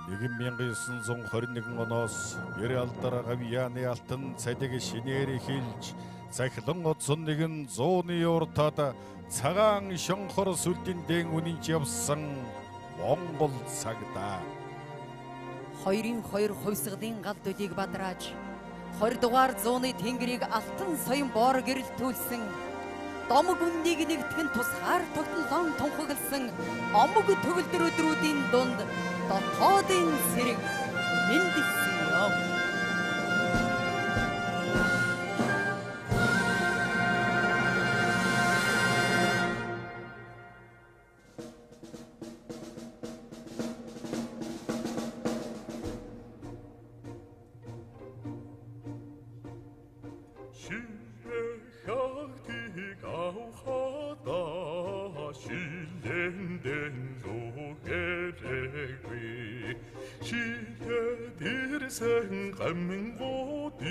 1921 оноос 90 алдар Гавьяны алтан цалиг шинээр эхэлж цахилан одсон нэгэн 100-ны уртад цагаан шонхор сүлдийн дээн үнэнч явсан Монгол цагдаа. 2-2 хувьсгалын галдуудыг бадрааж 20 дугаар зууны тэнгэрийг алтан соён боор гэрэлтүүлсэн домог үннийг нэгтгэн тусгаар тогтлон тунхагласан омог төгөлдөр өдрүүдийн дунд дотоодын сэрэг мэндэлсэн юм. 감민고딕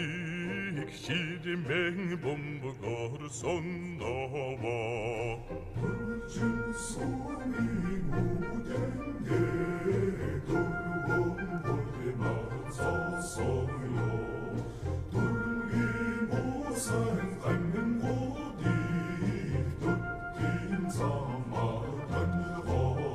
시리맹 bomбгор соннова 불진 소리 무den게 돌봄보게 맞서서요 돌기 모산 감민고딕 뚝긴 사마단 허버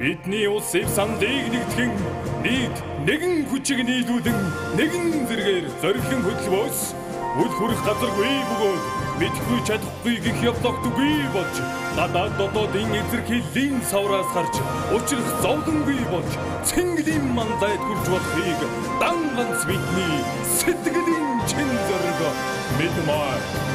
Бидний улсын сандыг нэгтгэн нийт нэгэн хүчийг нийлүүлэн нэгэн зэрэгээр зориглон хөдөлбөөс үл хүрэх газаргүй бөгөөд мэдхгүй чадахгүй гих явлагдгүй болж гадаад дотоодын эзэрхийллийн савраас гарч учрах зовлонгүй болж цэнгэлийн мандайд хүрч болохыг дан ганц бидний сэтгэлийн чин зориг мэдмаар.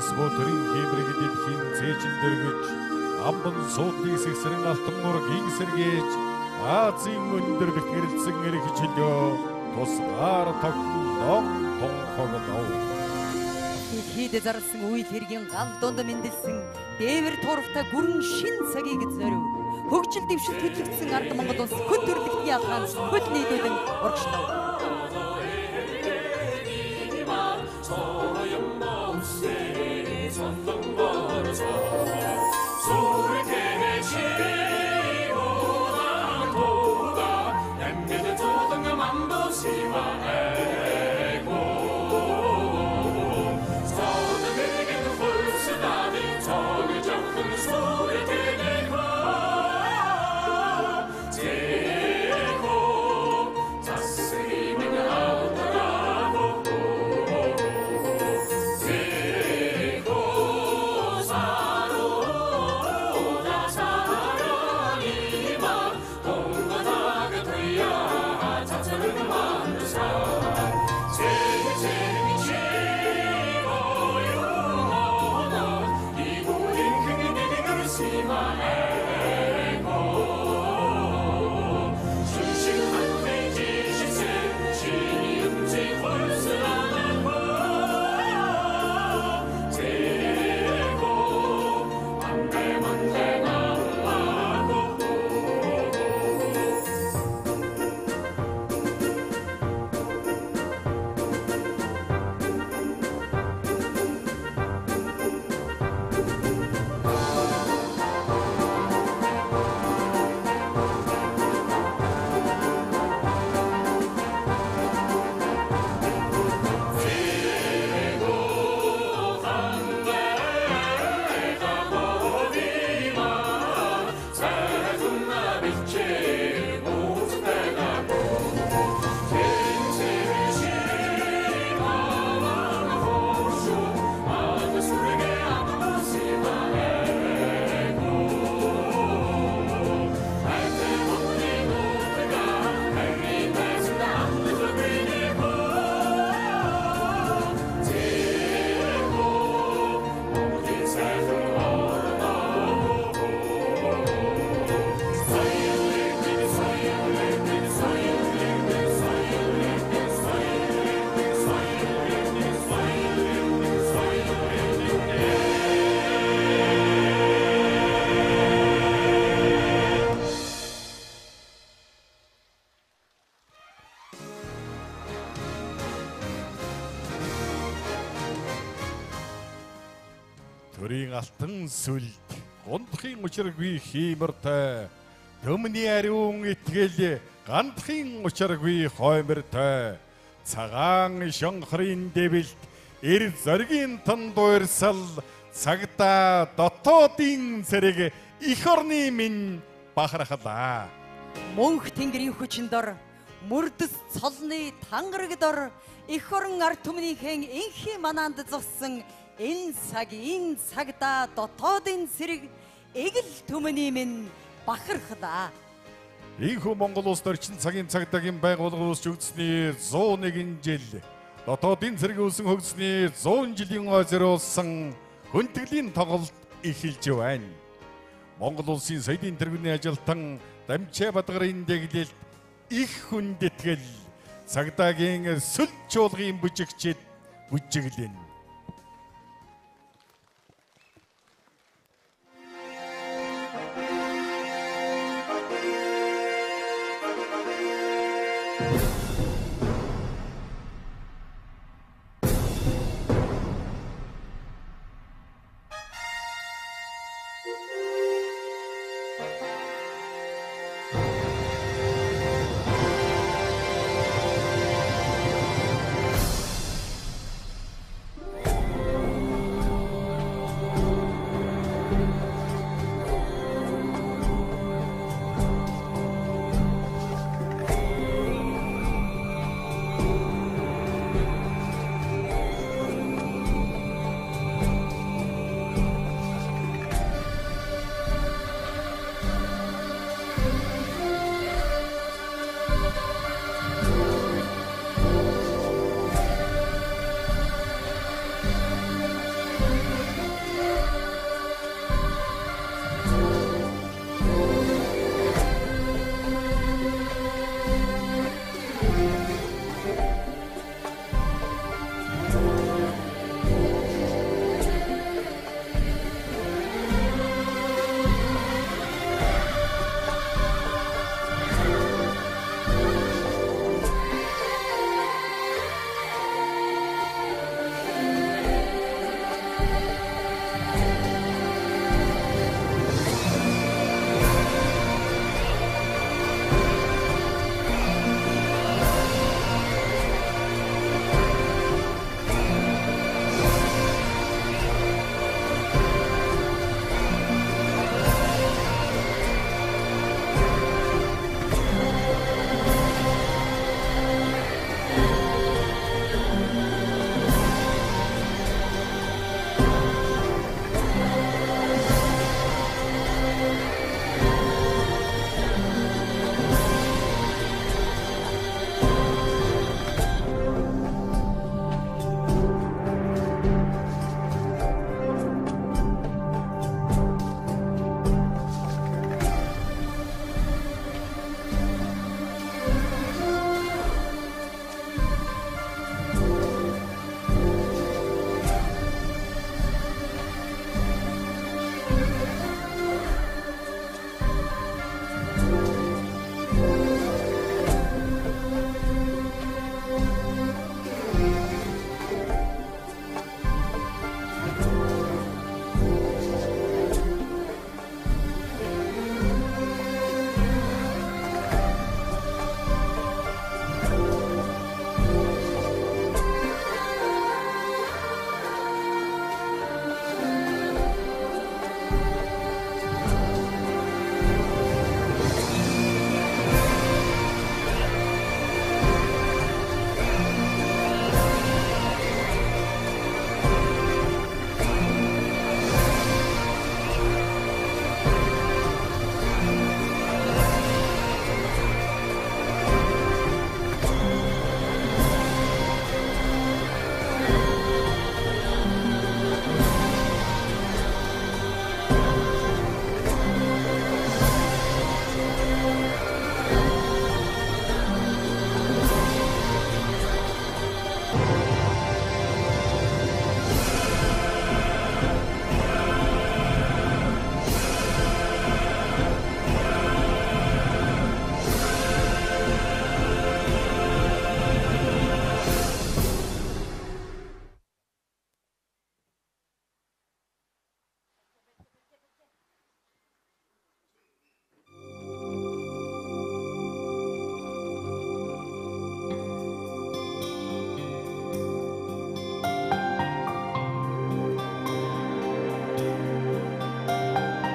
Асбо төрийн хиймрэг дэлхийн цээжин дэргэж амбан суудлын сэгсрэн алтан мургийг сэргээж Азийн өндөр гэрэлцэн эрх чөлөө тусгаар тогтнон тонхоглоо. Дэлхийд зарласан үйл хэргийн гал дунд мэндэлсэн дээвэр туурвтай гүрэн шин цагийг зорив. Хөгжил дэвшил хөдлөгдсөн ард Монгол улс хөт төрлөختний ялгаан хөл нийлүүлэн урагшлав. Төрийн алтан сүлд гундахын учиргүй хиймэртэй төмний ариун итгэл гандахын учиргүй хоймортой цагаан шонхрын дэвэлт эр зоригийн тон дуурсал цагта дотоодын зэрэг их орны минь бахархлаа. Мөнх тэнгэрийн хүчин дор мөрдөс цолны тангараг дор их орон ард түмнийхэн инхи манаанд зогсон энэ цагта дотоодын зэрэг эгэл түмний минь бахархлаа. Ийхүү Монгол улс орчин цагийн цагдаагийн байгууллага үүсч өгдсөний 101 жил дотоодын зэрэг үүсэн хөгжсөний 100 жилийн зориулсан хүндэтгэлийн тоглолт эхэлж байна. Монгол улсын соёлын тэргүүний ажилтан Дамжаа Бадгарын дэглэлд их хүндэтгэл цагдаагийн сүлд чуулгын бүжигчид бүжиглэн.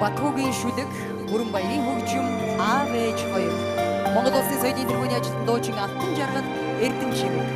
Батуугийн шүлэг, Хөрөнбаягийн хөгжим, аав ээж хоёр. Монгол Улсын соёлын тэргүүний ажилтан дуучин Алтан жаргал Эрдэм чимэг.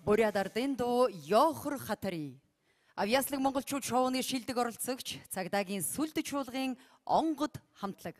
Бурядардendo Йохор Хатари. Авьяаслаг монголчууд шоуны шилдэг оролцогч цагдаагийн сүлд чуулгын онгод хамтлаг.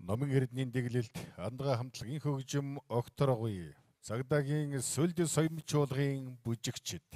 Номын эрдэнийн дэглэлт андгаа хамтлагийн хөгжим огторгоё. Цагдаагийн сүлд соёмч чуулгын бүжигчид.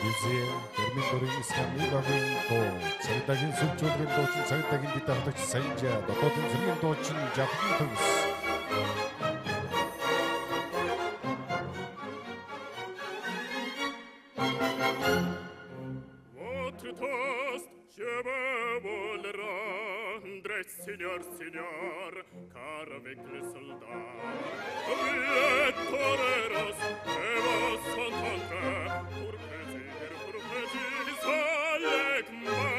Юзээ термин дөрвийн скамигагийн дуу цагдаагийн сүлжүүлгийн дуучин цагдаагийн гитардагч Санжа дотоодын зэргийн дуучин Жавхан төгс Signor, signor, car avec le soldat, les toreros, et vos sont contents, pour plaisir, avec moi,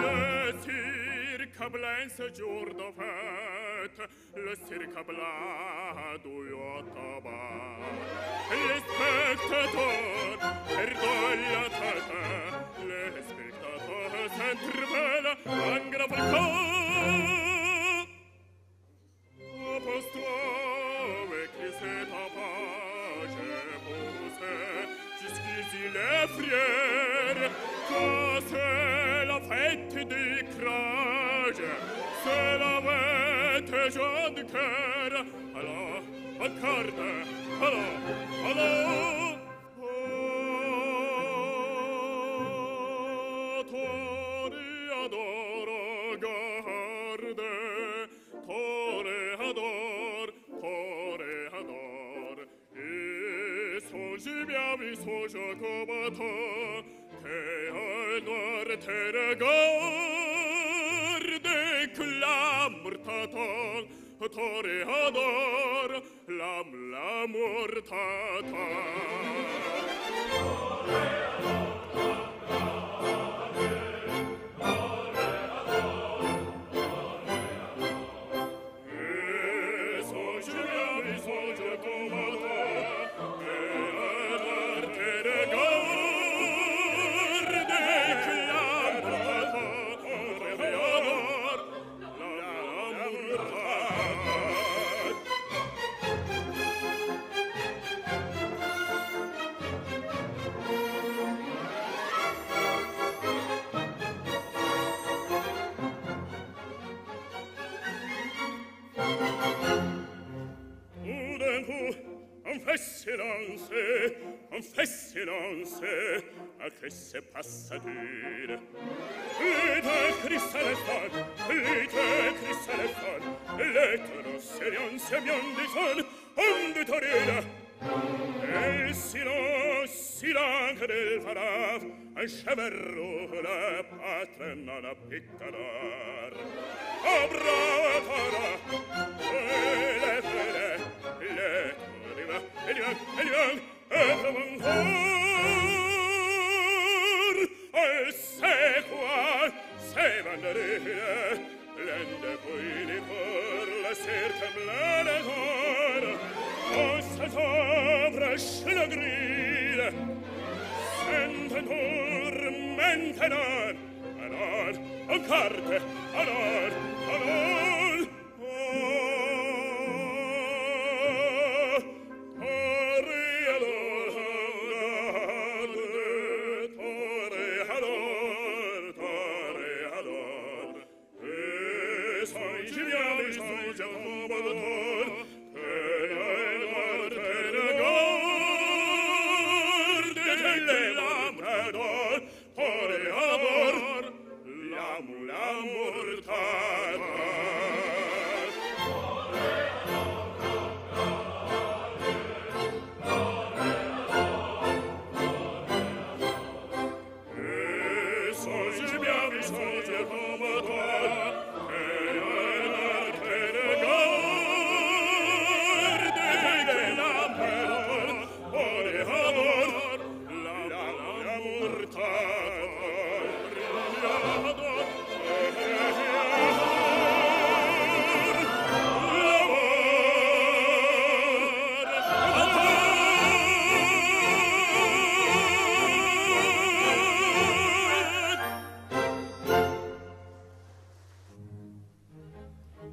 le cirque blanc ce jour de fête, le cirque blanc du tabac, les spectateurs perdent la tête, les spectateurs s'interpellent en grand fracas. Avec les étapages poussés jusqu'ici les frières, car c'est la fête du crage, c'est la fête jaune de cœur. Alors, en carte, alors, toreador, garde, toreador, toreador, et songe bien, vi songe combattant, que un noir te regarde, que l'amour t'attend, toreador, l'amour t'attend. On fait silence, à que se passe à dire. Les deux cristalles, les deux cristalles, les deux silence bien des jeunes, on de torina. El silence del faraf, un chamerro la patrona la piccarar. Oh brava, le Elian, et c'est quoi, c'est banderine, l'ende poi pour la cerca blanche, on s'ouvre la grille, sentenur maintenant, alors, en carte, alors,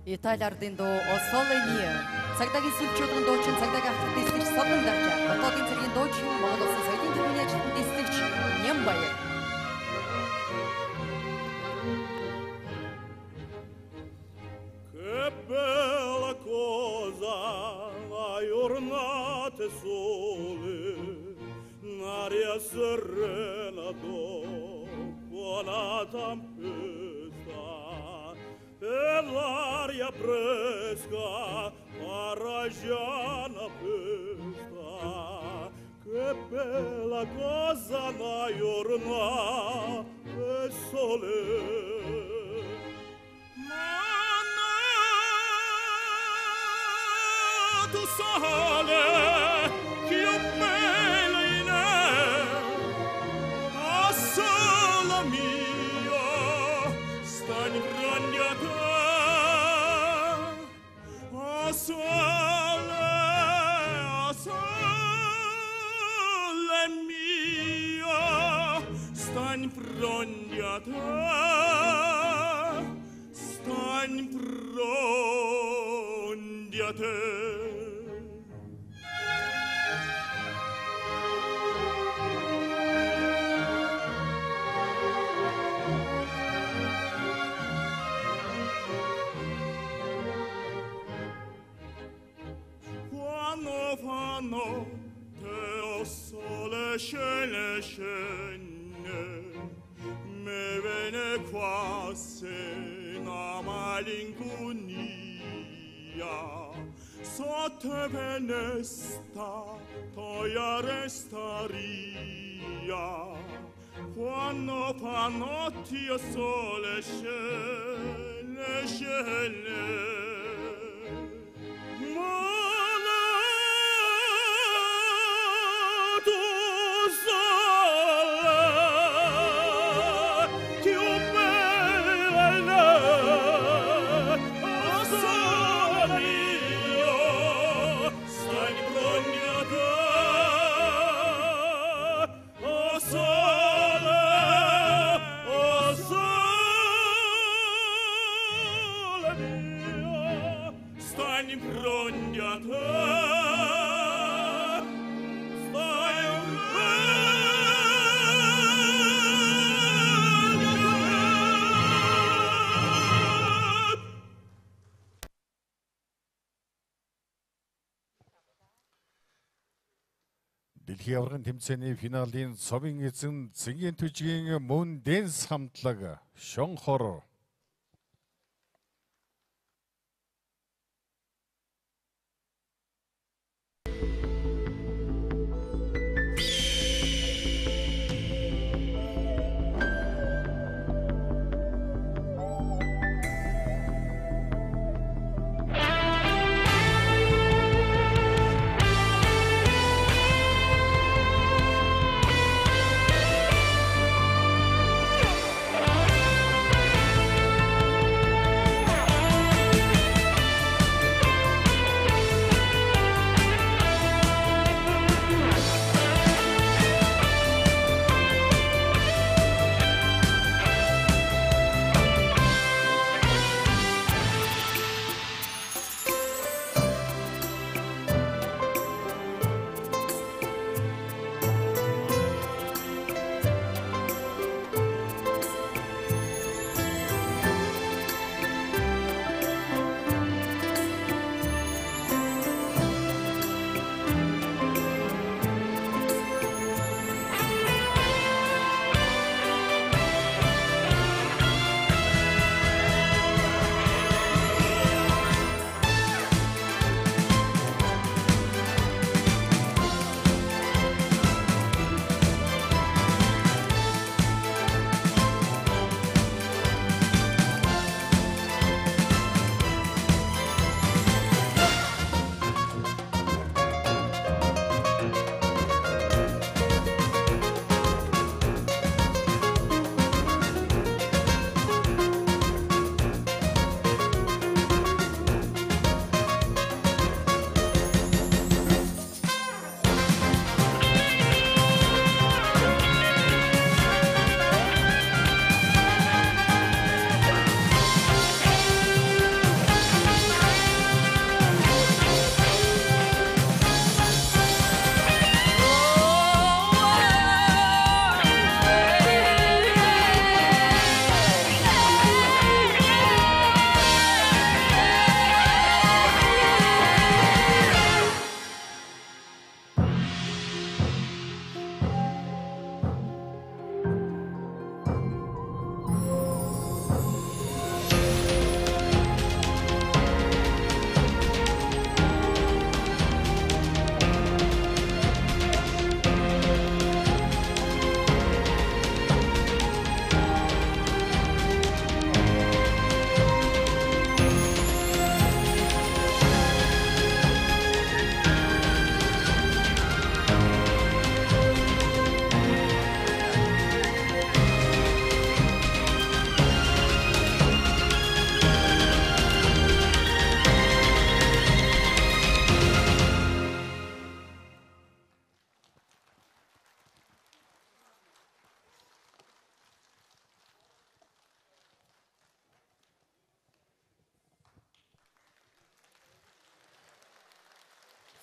Итали ардын дуу Осолони, цагдаагийн сүлжүүлэн дуучин цагдаагийн авторын дэслэгч Солон Даржа, дотоодын цэргийн дуучин Монгол Улсын соёлын төвийн ажилтны дэслэгч Нямбаяр. Che bella cosa, hai ornate sole, Aria serena dopo la tempesta e l'aria fresca paragiana pesta. Che bella cosa la giornata e sole. Tu sole, più bella in a sola mia, sta in grande a te, a sole mia, sta in grande a te, sta in grande a te. Fanno te o sole scene me vene qua se una malinconia sotto venesta toia restaria quando fa notti o sole scene Дэлхийн аваргын тэмцээний финалийн цовын эзэн Цэнгийн төжгийн мөн дэнс хамтлаг Шонхор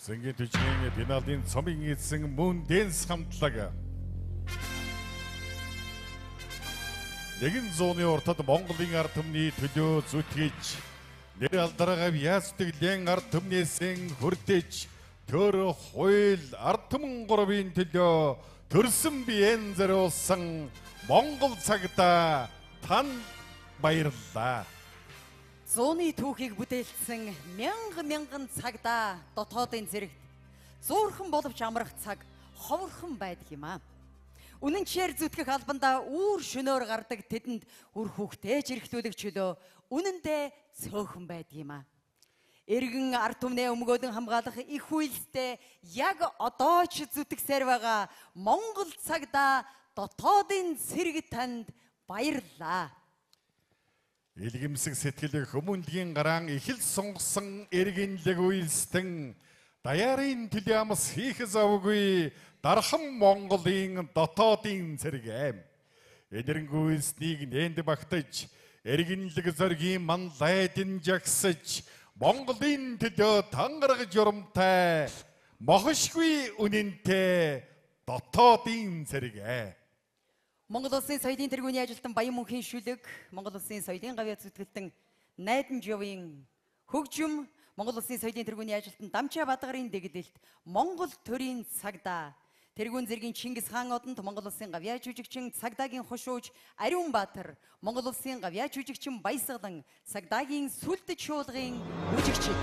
Сэнгийн төчгийн Бинальдын цомын эзэн мөн дэнс хамтлаг. Нэгэн зууны уртад Монголын ард түмний төлөө зүтгэж нэр алдараагаа яастыглэн ард түмнээсэн хүрдэж төр хууль ард түмэн гурвын төлөө төрсөн биеэн зориулсан Монгол цагдаа танд баярлалаа. Зууны түүхийг бүтээлсэн мянган цагдаа дотоодын зэрэгт зуурхан боловч амрах цаг ховорхон байдаг юм аа. Үнэнчээр зүтгэх албандаа үүр шөнөөр гардаг тэдэнд үр хүүхдээ жирхтүүлэх чөлөө үнэндээ цөөхөн байдаг юм аа. Эргэн ард түмнээ өмгөөлөн хамгаалах их үйлстэй яг одоо ч зүтгэсээр байгаа Монгол цагдаа дотоодын цэрэг танд баярлалаа. Илгэмсэг сэтгэл хүмүүнлэгийн гараан ихэл сунгасан эргэнлэг үйлстэн даяарын төлөө амс хийх завгүй дархан Монголын дотоодын цэрэг аим. Энэрэнгүй үйлснийг нээнд багтаж эргэнлэг зоргийн манлайдын жагсаж Монголын төлөө тангарагж юрамтай мохошгүй үнэнтэй дотоодын цэрэг аим. Монгол Улсын соёлын тэргүүний ажилтан Баян мөнхийн шүлэг, Монгол Улсын соёлын гавьяа зүтгэлтэн Найдан Жовын хөгжим, Монгол Улсын соёлын тэргүүний ажилтан Дамчаа Бадгарын дэглэлт Монгол төрийн цагдаа, тэргүүн зэргийн Чингис хаан одонд Монгол Улсын гавьяа жүжигчин цагдаагийн хушууч Ариун Баатар, Монгол Улсын гавьяа жүжигчин Баясгалан, цагдаагийн сүлдэж шуулгын жүжигчид.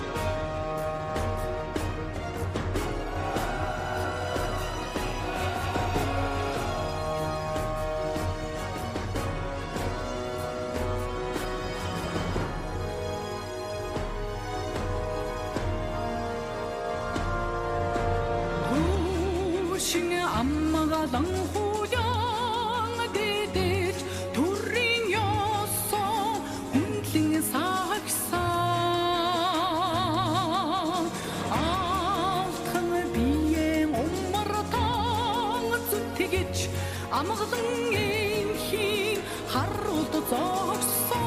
Аммага ланхуян дэдэж төрийн ёсоо хүндлэн сагсан алтхан биеэн умартан зүтгэж амгалан эмхийн харууд зогсон.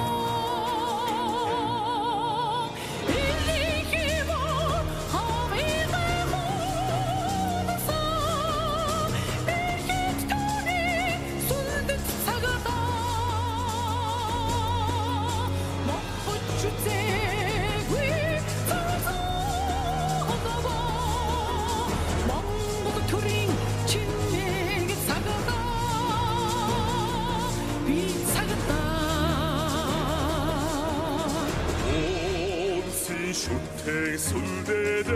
Шүтэг сүлдэж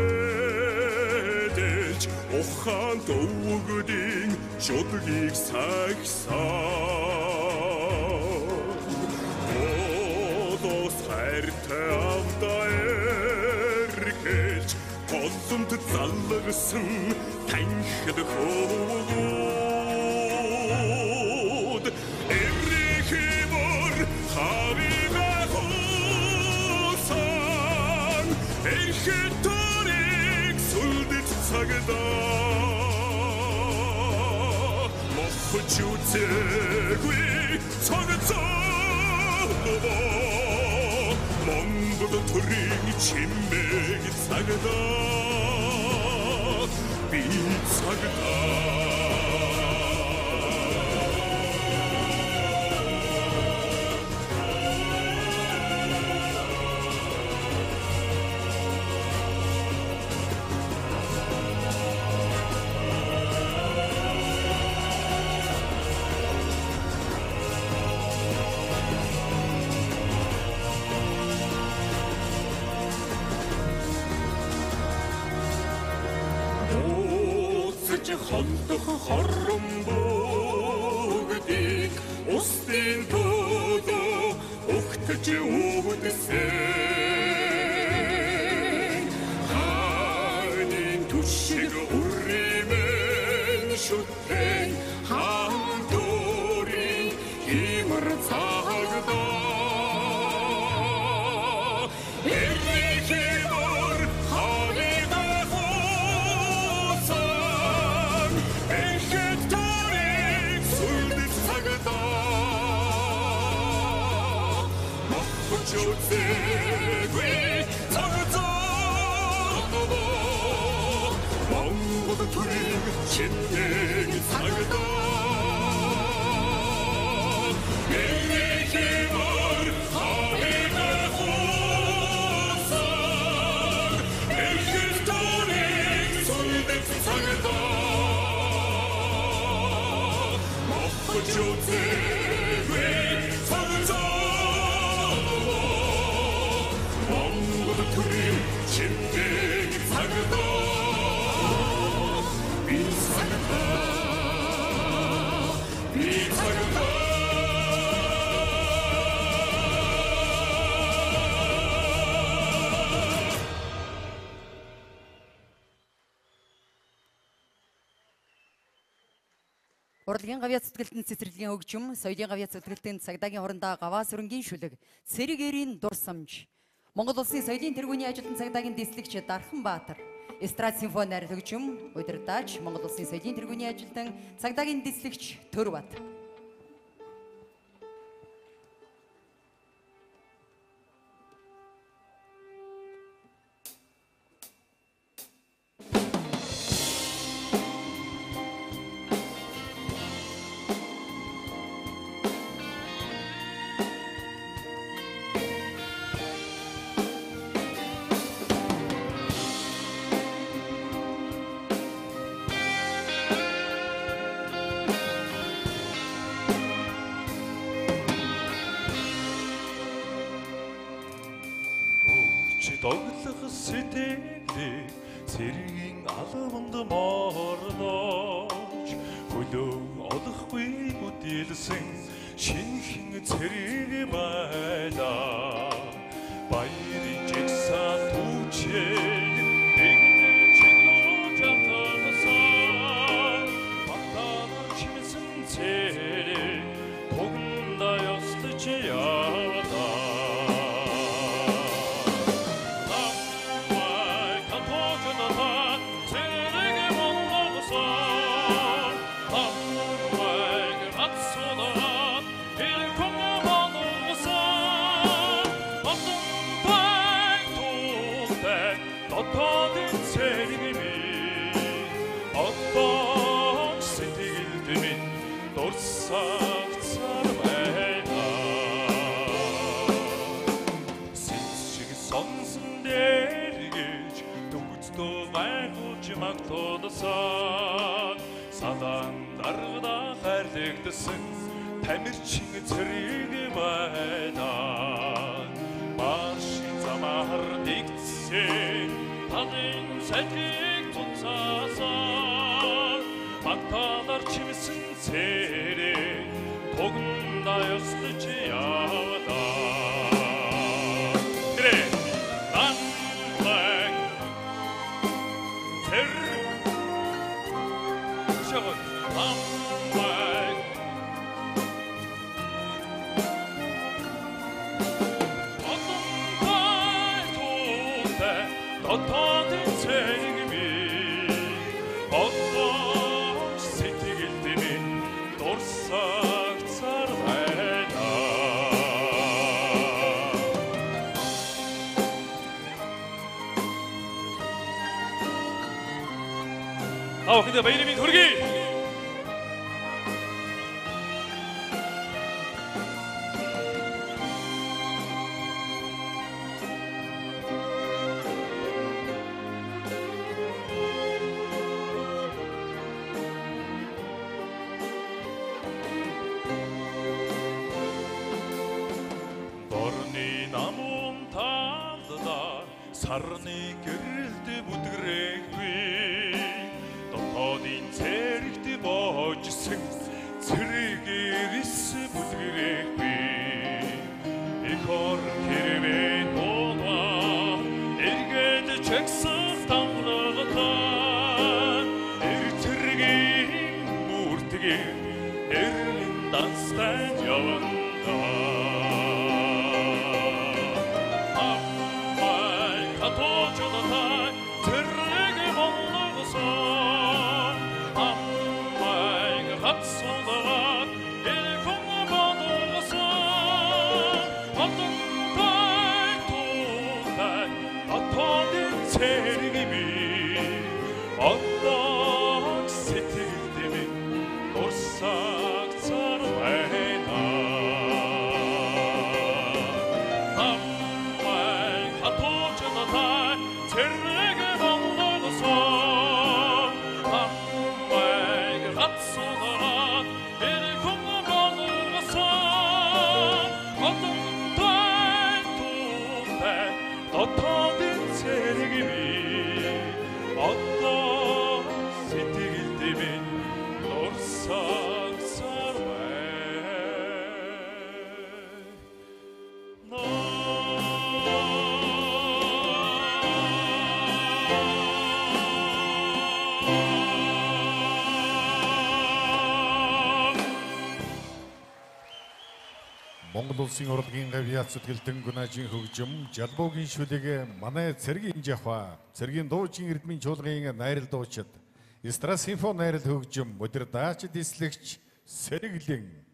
ухаан дөвгдийн шудлыг сагсан Одос хайртай авдаа эргэлж голомт залгсан танхид хөвгүүд эрхимөр хавига эрхэтөрийг сүлдэж цагдаа мохч үзээгүй цагдаа Монгол төрийн чимэг цагдаа би цагдаа холдох хорон бүгдийг устын төлөө өгтөж өвдөсөн хаанын түшиг үрэмэн шүтэн хаан дөрийн химэр цагдаа Joseph, we talk 아무도 두림 진대기 살다 매일 힘을 하회가 호상 엘크스톤의 손대 살다 먹고 왜 살자 아무도 두림 진대기 살다 Урлагийн гавьяа цэцгэлтэн цэцэрлэгийн хөгжим, соёлын гавьяа цэцгэлтэн цагдаагийн хоорондоо гаваа сүрэнгийн шүлэг, цэрэгээрийн дурсамж, Монгол улсын соёлын тэргүүний ажилтан цагдаагийн дэслэгч Дархан Баатар, эстрад симфони найрал хөгжим, удирдаач Монгол улсын соёлын тэргүүний ажилтан цагдаагийн дэслэгч Төрбат. Доглох сэтгэлийг цэргийн албанд мордож хөлөө олохгүй бүдэлсэн шинхэн цэрэг байлаа баярын жигсаал түүчээ нэгэн чиглүү жалтагсан багтаанар чимсэн цэрэг тогнда ёстож яваа 사단 даргада хайрлагдсан тамирчин цэрэг байна маш замаар нэгдсэн таны сэтгийг тунцаасан багтаанар чимсэн цэрэг тогнда ёстож яваа 그래 난 근데 내 이름이 도르기 너른이 남은 달다 사른이 결일때 무드레귀 어딘 цэрэгт божсон цэрэгэрс бүдгэрэг би ихор хэрвээ нууваа эргээд чагсах тамлагатаа эрчэргийн мөртгий эрмэн данстай явандаа аммай хатоочодатай цэрэг болгосон Солдат, элком бодоса, 어떤 발톱에 어떤 цэрэгми, 어떤 Монгол улсын урлагийн авиац сэтгэлтэн гүнажийн хөгжим Жалбуугийн шүлэг манай цэргийн жахва цэргийн дуучин эрдмийн чуулгын найрал дуучид эстрад симфони найрал хөгжим өдөр даачид эслэгч Сэргэлэн.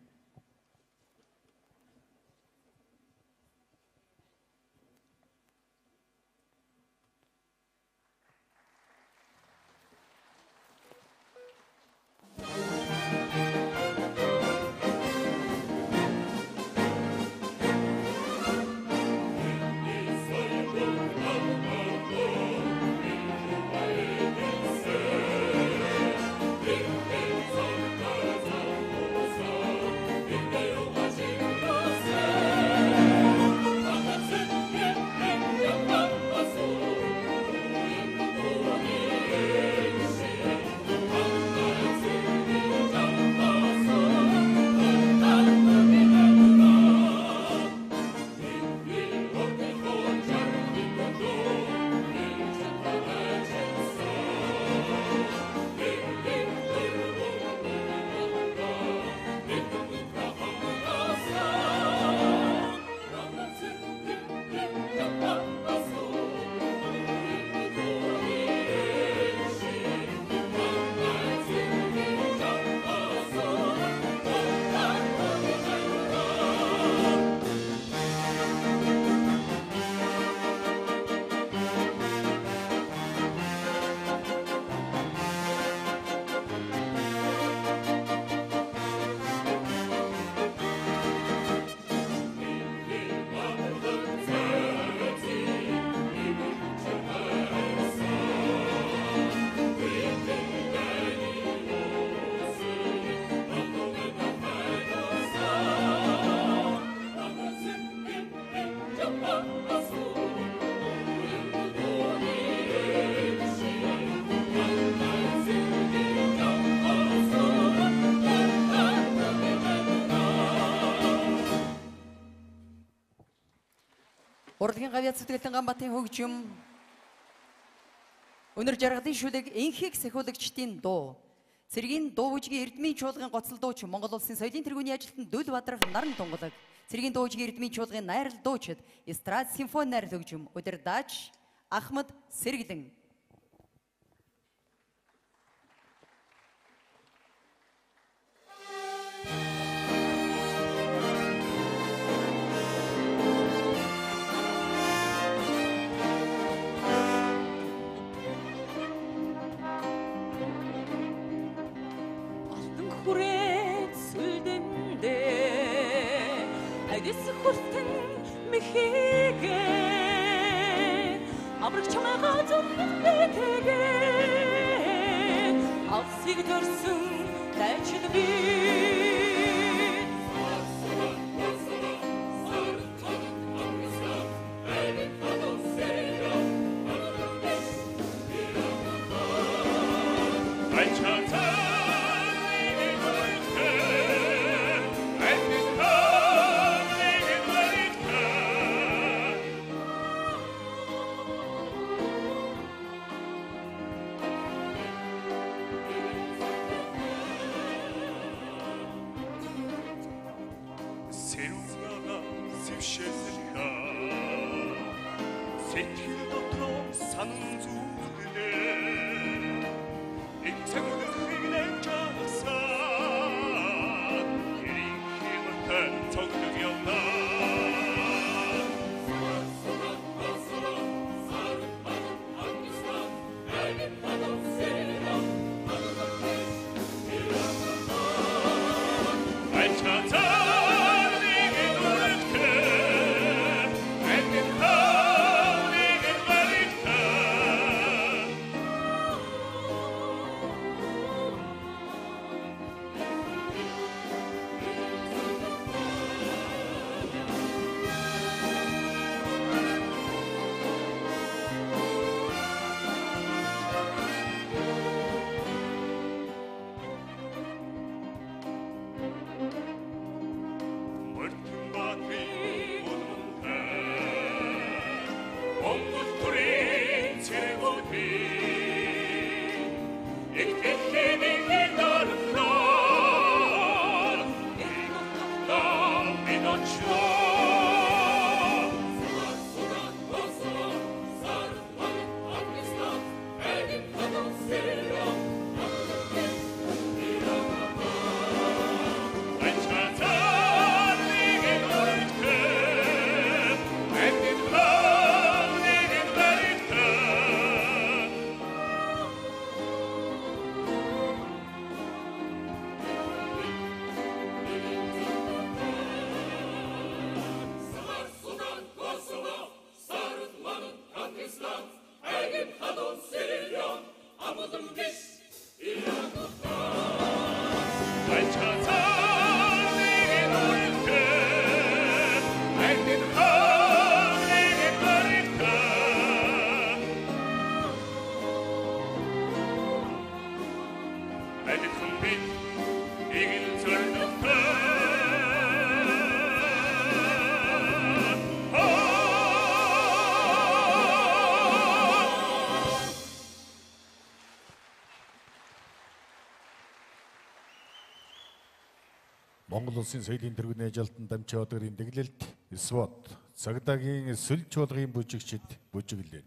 Урлагийн авиац сэтгэлтэн Ганбаатарын хөгжим өнөр жаргалын шүлэг энхийг сахиулагчдын дуу цэргийн дуу бүжгийн эрдмийн чуулгын гоцлол дууч Монгол улсын соёлын тэргүүний ажилтнанд дөл бадрах наран тунгалаг цэргийн дуу бүжгийн эрдмийн чуулгын найрал дуучид эстрад симфони найрал хөгжим өдөр дач Ахмад Сэргэлэн. хүртэн мэхийгээ амрах чамайгаа зүрхнэтэгээ алсыг төрсөн дайчид би Монгол улсын соёлын тэргүүний ажилтан дамжаа одоорын дэглэлт СВОД цагдаагийн сүл чуулгын бүжигчид бүжиглээ.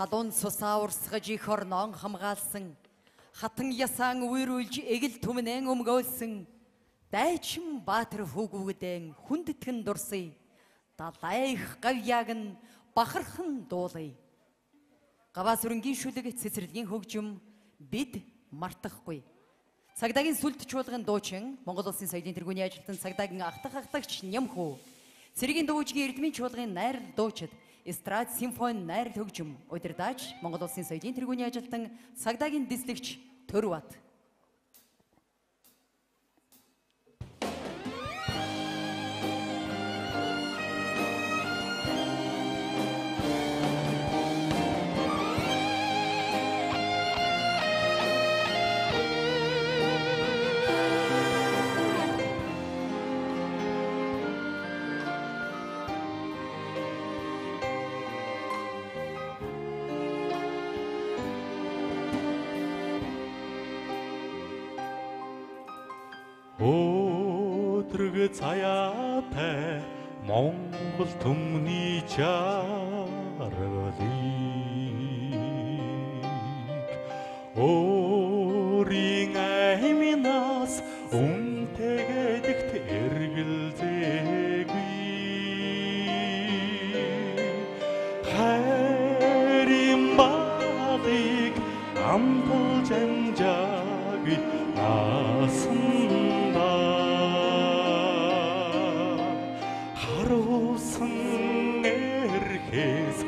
Халуун цусаа урсгаж их орноон хамгаалсан, хатан ясаан үерүүлж эгэл түмнэн өмгөөлсөн, дайчин баатар хүүгүүдэн хүндэтгэн дурсыг, далайх гавьяаг нь бахархан дуулъя. Гаваа сүрэнгийн шүлэг цэцэрлэгийн хөгжим бид мартахгүй. Цагдаагийн сүлд чуулган дуучин Монгол улсын соёлын тэргүүний ажилтан цагдаагийн ахтагч Нямхүү, цэргийн дүүжгийн эрдмийн чуулган найр дуучид эстрад симфони найр хөгжим удирдаач Монгол Улсын соёлын тэргүүний ажилтан цагдаагийн дэслэгч Төрбат. Өдрөг цаяатай Монгол түмний жаргалыг өөрийн аймнаас үнтэйгдэгт эргэлзээгүй хайрын балыг амталж амжаагүй наасандаа харуулсан эрхээс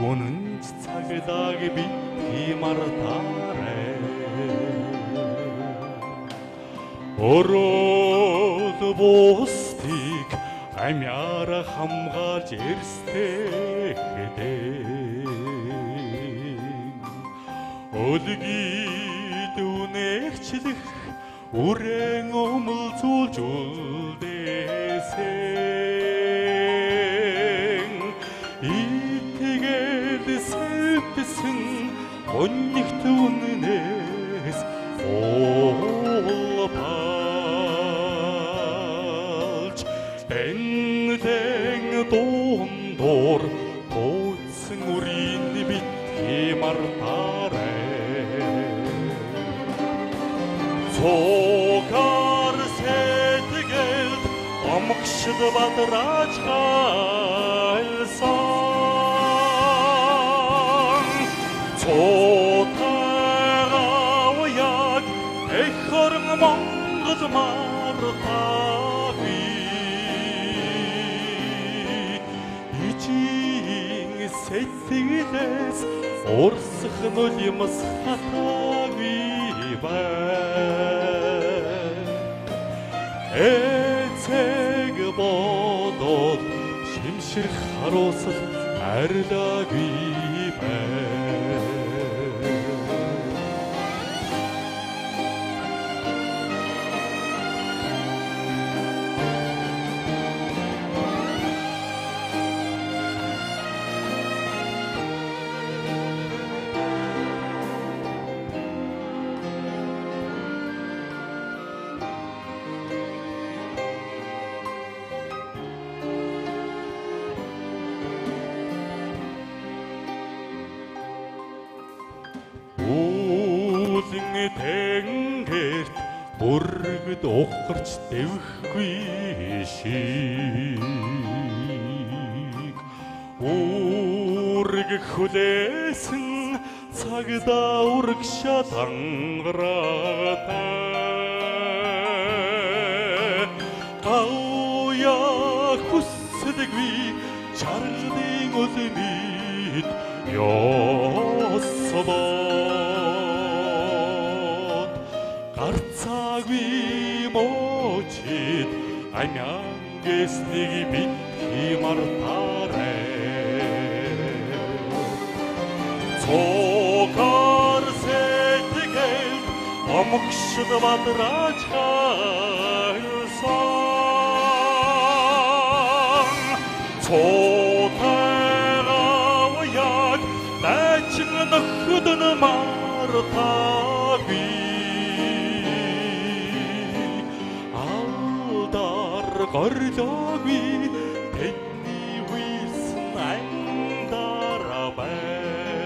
үнэнч цагдааг битгий мартаарай орол бустыг амяра хамгаалж эрстэйгдээ өлгийд үнэгчлэх үрэн өмөлзүүлж үлдээсэн итгэл сэтсэн гонигт үнэнээс олбалж бэнтэн дундор тооцсон үрийн битгий мартаарай цогар сэтгэлд омгшд бадраж хайлсан цотайгаа яг эх хорон Монгол мартаагүй ичийн сэтгэлээс урсах нулимс хатаагүй эцэг бодол шимширх харуусал арилаагүй тэнгэрт бүргэд ухарч дэвхгүй шиг үрг хүлээсэн цагдаа урагшаа тангараатай гауя хүсдэггүй чарлын үлмид ёсоо гарцаагүй мочид амянгэснийг битгий мартаарай цогар сэтгэлд омгшд бадраж хайлсан цотайгаа яг дайчин нөхөдөн мартаагүй горьлоогүй тэдний үйлсэн андаараа байна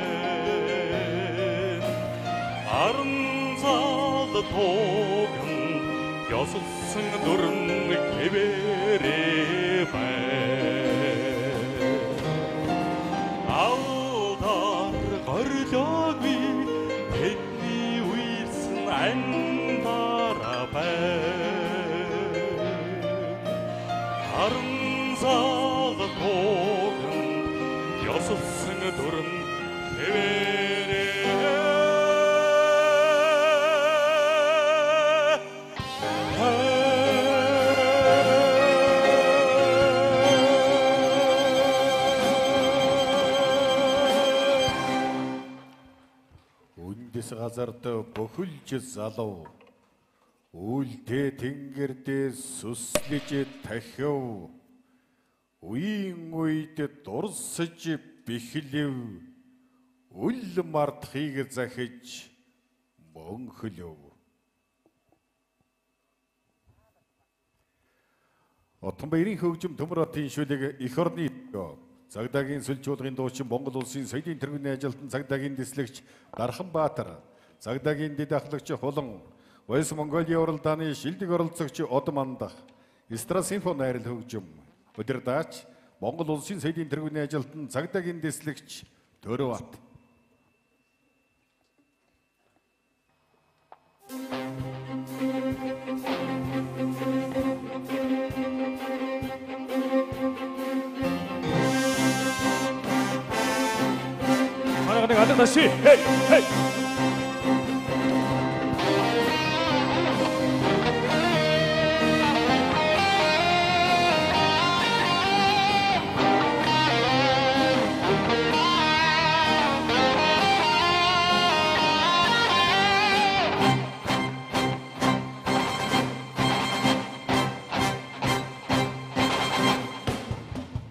аран зал тоогонд ёсолсон дүрэн хэвээрээ байна алдар горьлоогүй тэдний үйлсэн андаараа байна аран зал тоогонд сулсан дуран хэвээрээ Үндэс газарт бөхөлж залуу үлдээ тэнгэрдээ сүслэж тахив үеийн үед дурсаж бэхлэв үл мартхыг захиж мөнхлөв. Отгон баярын хөгжим төмөр хотын шүлэг эх орны Цагдаагийн сүлжүүлгийн дуучин Монгол улсын соёлын тэргүүний ажилтан цагдаагийн дэслэгч Дархан Баатар, цагдаагийн дэд ахлагч Хулан, Войс Монголийн уралдааны шилдэг оролцогч Од Мандах, Эстра симфони найрал хөгжим, удирдаач Монгол улсын соёлын тэргүүний ажилтан цагдаагийн дэслэгч Төрөвбат. 다시 헤이 헤이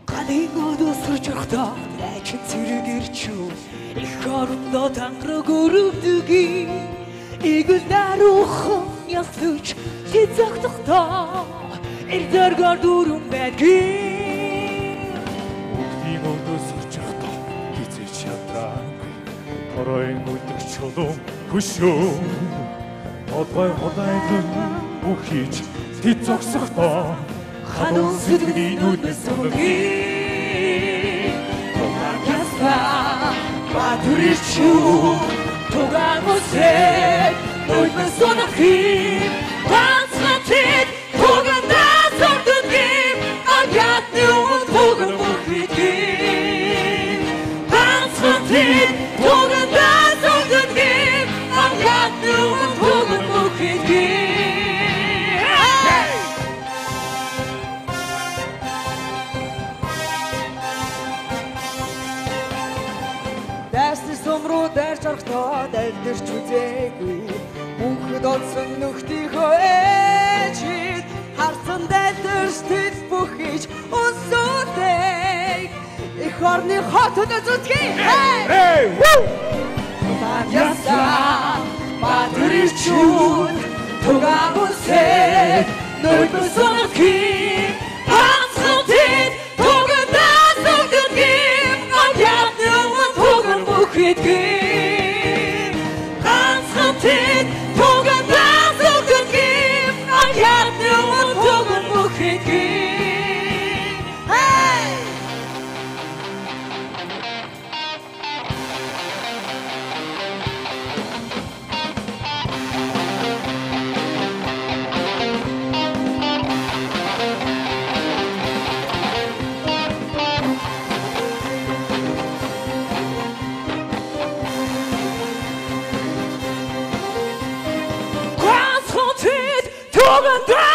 Галингодо сурчрахта чин зэрэгэрчүү их орондоо тангараг өрөвдөгийг игэл даруухан ясвч тэзэгтэхтаа эрдэргээр дүрэн байдгийг Үхтийн өдөө сурчрахта хизээч ядраагүй Хоройн үлдэх чулуун хөшөө Одгой холайлан үхийч тэд зогсохдоо Ханун сэтгэний нүднээс сумгийн Батуричу тугамусет ноймесонахи пансатит тугандасордуги агатнюмун тугамухити пансатит тугандасордуги агатнюмун тугамухити Сумруу дайрч орохтоо дайлдэрч үзээгүй Мөнхөд олсон нөхдийнхөө ээжид Харсан дайлдэрч тэд бүхийч өсөөтэй Их орны хотод зүтгий Хэй! Яса Батуричуд Тугамусет Ноймесонахи Пансхалтид Тугандасордугим Агятнюмун Тугамухитгим Пансхалтид Тугандасордугим Агятнюмун Тугамухитгим Hey!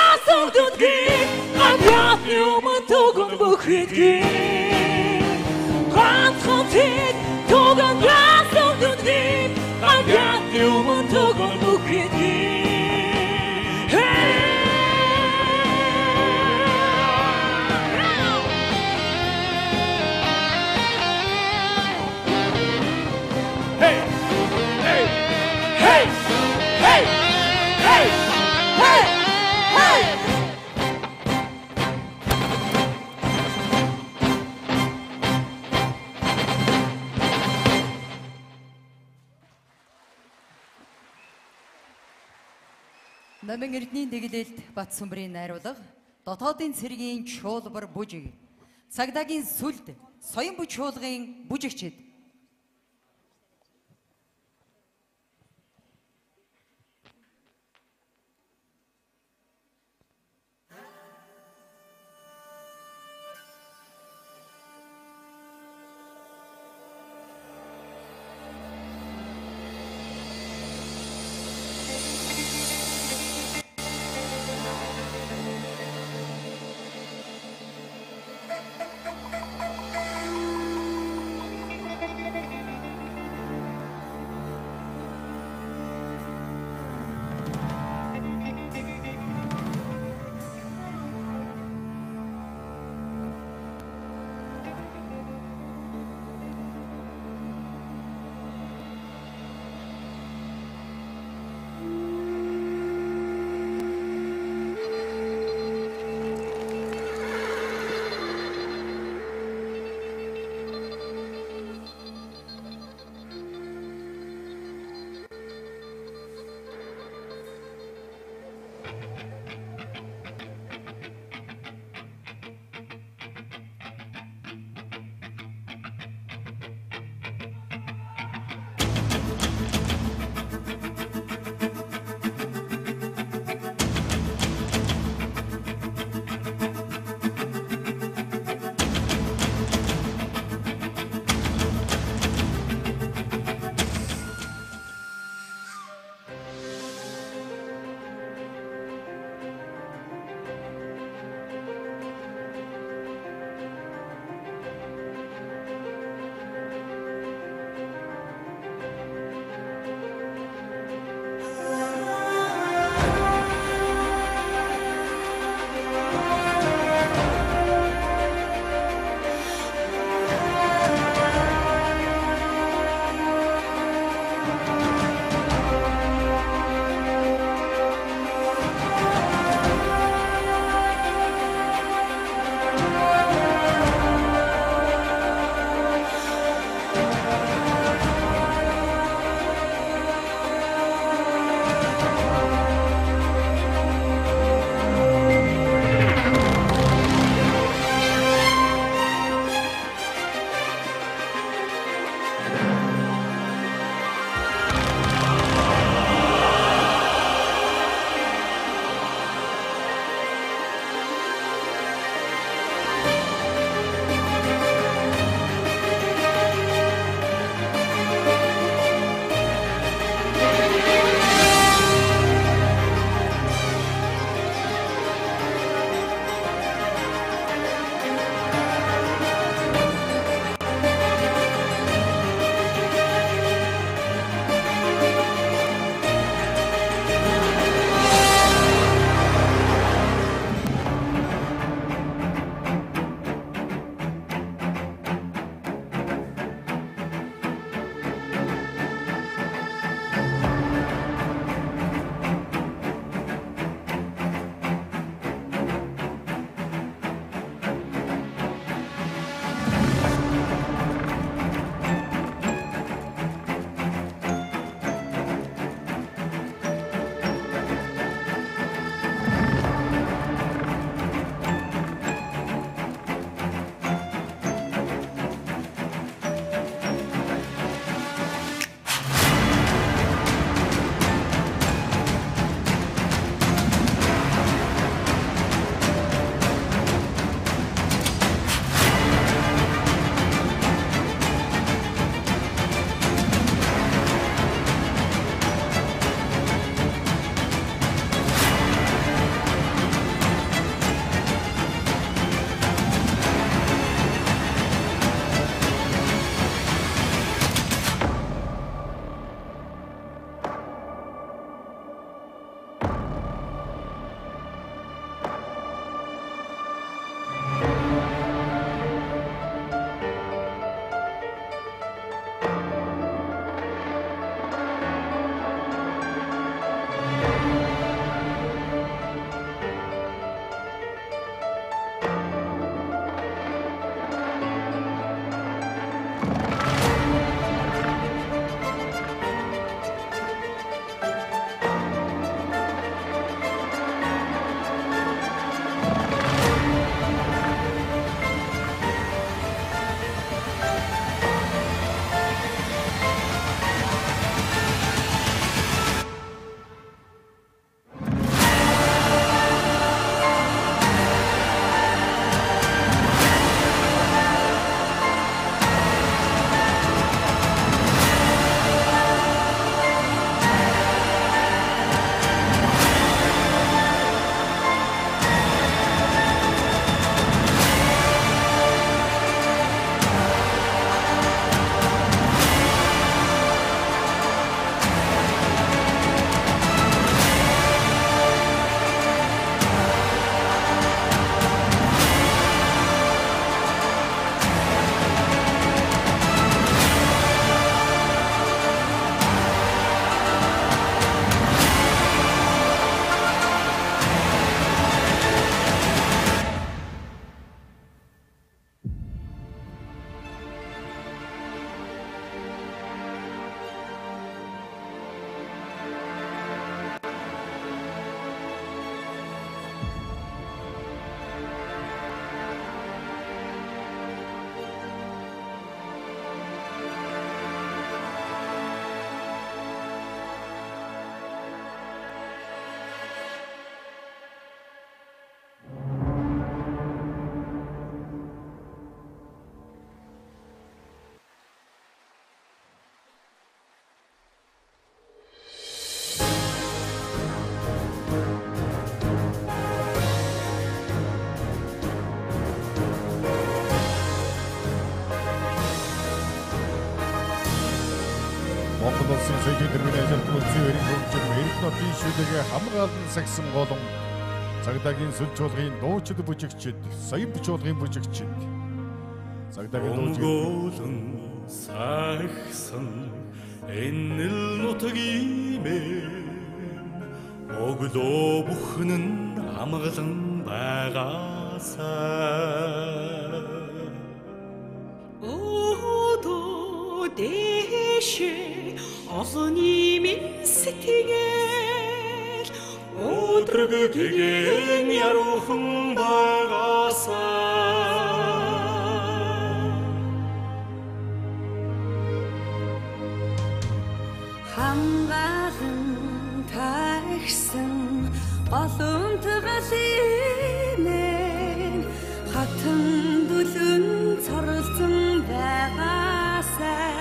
Тугандасордугим Агятнюмун Тугамухитгим Пансхалтид Тугандасордугим Агятнюмун Тугамухитгим 헤이 헤이 헤이 헤이 헤이 Намын эрдний дэглэлд Бат сүмбрийн найруулга, дотоодын цэргийн чуулбар бүжиг, цагдаагийн сүлд, соён бүч чуулгын бүжигчид. Улсын соёлын тэрбийн ажилтны улсын өрийн хөгжим эрдэнэ нотын шүлэгээ хамгаалан сагсан голон цагдаагийн сүлж чуулгын дуучид бүжигчид, соён бичуулгын бүжигчид. Цагдаагийн дуучид сагсан энэл нутгиймээ өглөө бүхэн нь амгалан байгаасаа Одо дэшэ олонний минь сэтгэл өдрөгөгийн яруухан байгаасаа хамгаалан тагсан голомтгалын хатан дүлэн цорлон байгаасаа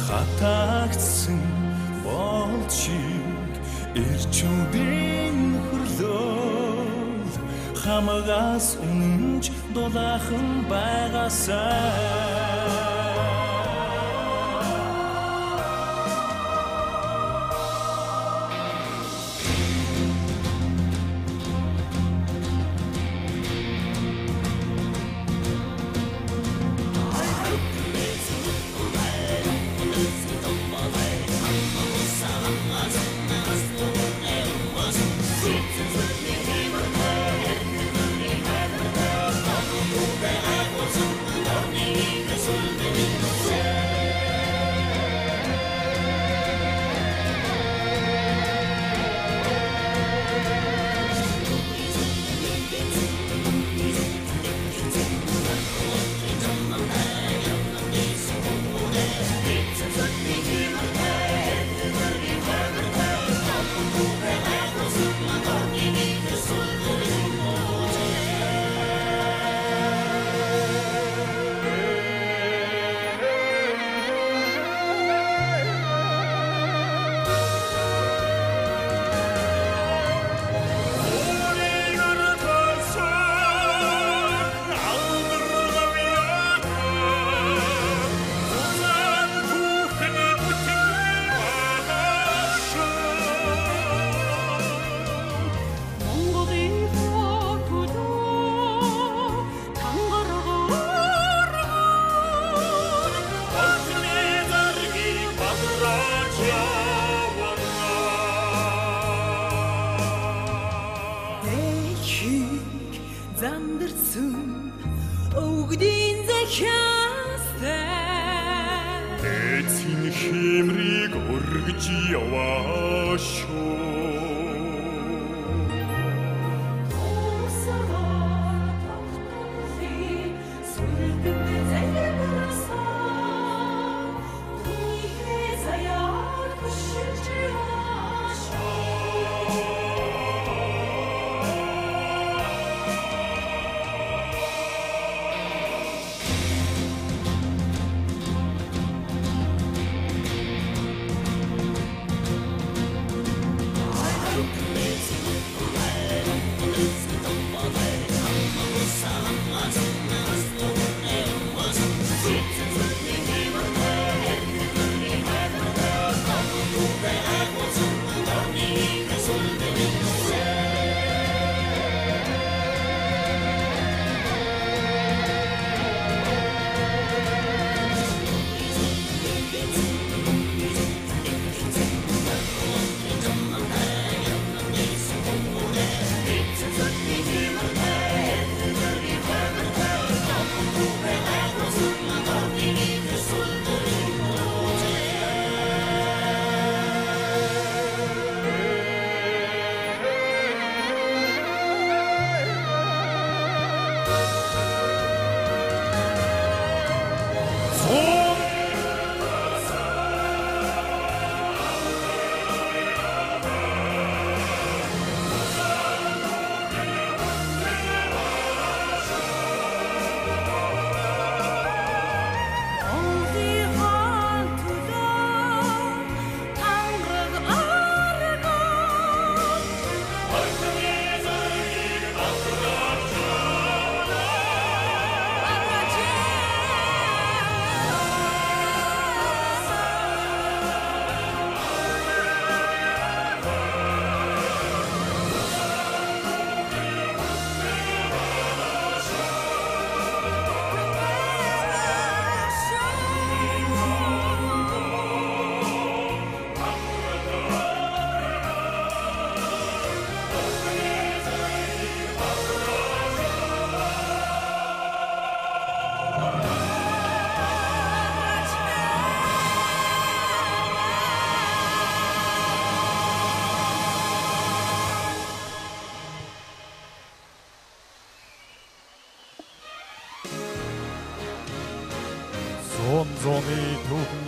хатагдсан болчиг эрчүүдийн хөрлөөл хамгаас үнэнч дулаахан байгаасаа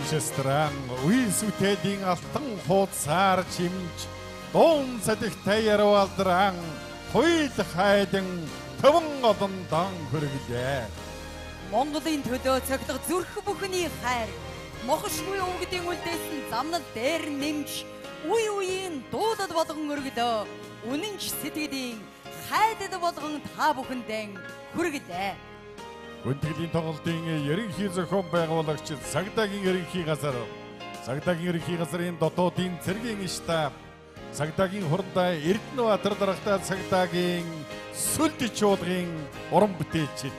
Оркестран үе сүтэдийн алтан хуудасаар чимж дуун садигтай ярвалдран хуйл хайдан төвөн олон дан хөргөлээ. Монголын төлөө цогтго зүрх бүхний хайр мохшгүй өнгөдийн үлдээс нь замнал дээр нэмж үе үеийн дуудад болгон өргөлөө. Үнэнч сэтгэлийн хайдад болгон та бүхэндээ хүргэлээ. Гүнтгэлийн тоглолтын ерөнхий зохион байгуулагч Цагдаагийн ерөнхий газар, Цагдаагийн ерөнхий газрын дотоодын цэргийн штаб, Цагдаагийн хурдаа Эрдэнэбаатар дарагтай Цагдаагийн сүлд чуулгын уран бүтээлчид,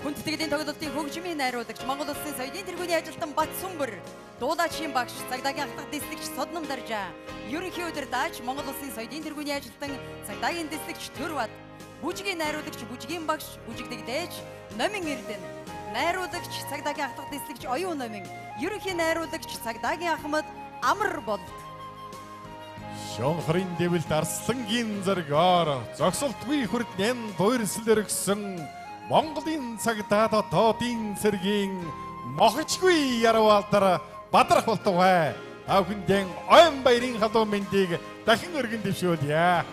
Хүндэтгэлийн тоглолтын хөгжмийн найруулагч Монгол Улсын соёлын тэргүүний ажилтан Батсүмбэр, дуулаачийн багш Цагдаагийн ахлах дислэгч Содном Даржаа, ерөнхий удирдаач Монгол Улсын соёлын тэргүүний ажилтан Цагдаагийн дислэгч Төрбат, бүжгийн найруулагч бүжгийн багш бүжигдэгдээж Номин Эрдэнэ, найруулагч Цагдаагийн ахлах дислэгч Оюун Номин, ерөнхий найруулагч Цагдаагийн Ахмад Амар бол. Шонхрын дэвэлт арслангийн зоргоор зогсолтгүй хүрдэн дуурьслэр гсэн Монголын Цагдаа дотоодын цэргийн мохчгүй ярвалдар бадрах болтугай. Та бүхэндээ ойн баярын халуун мэндийг дахин өргөн дэвшүүлье.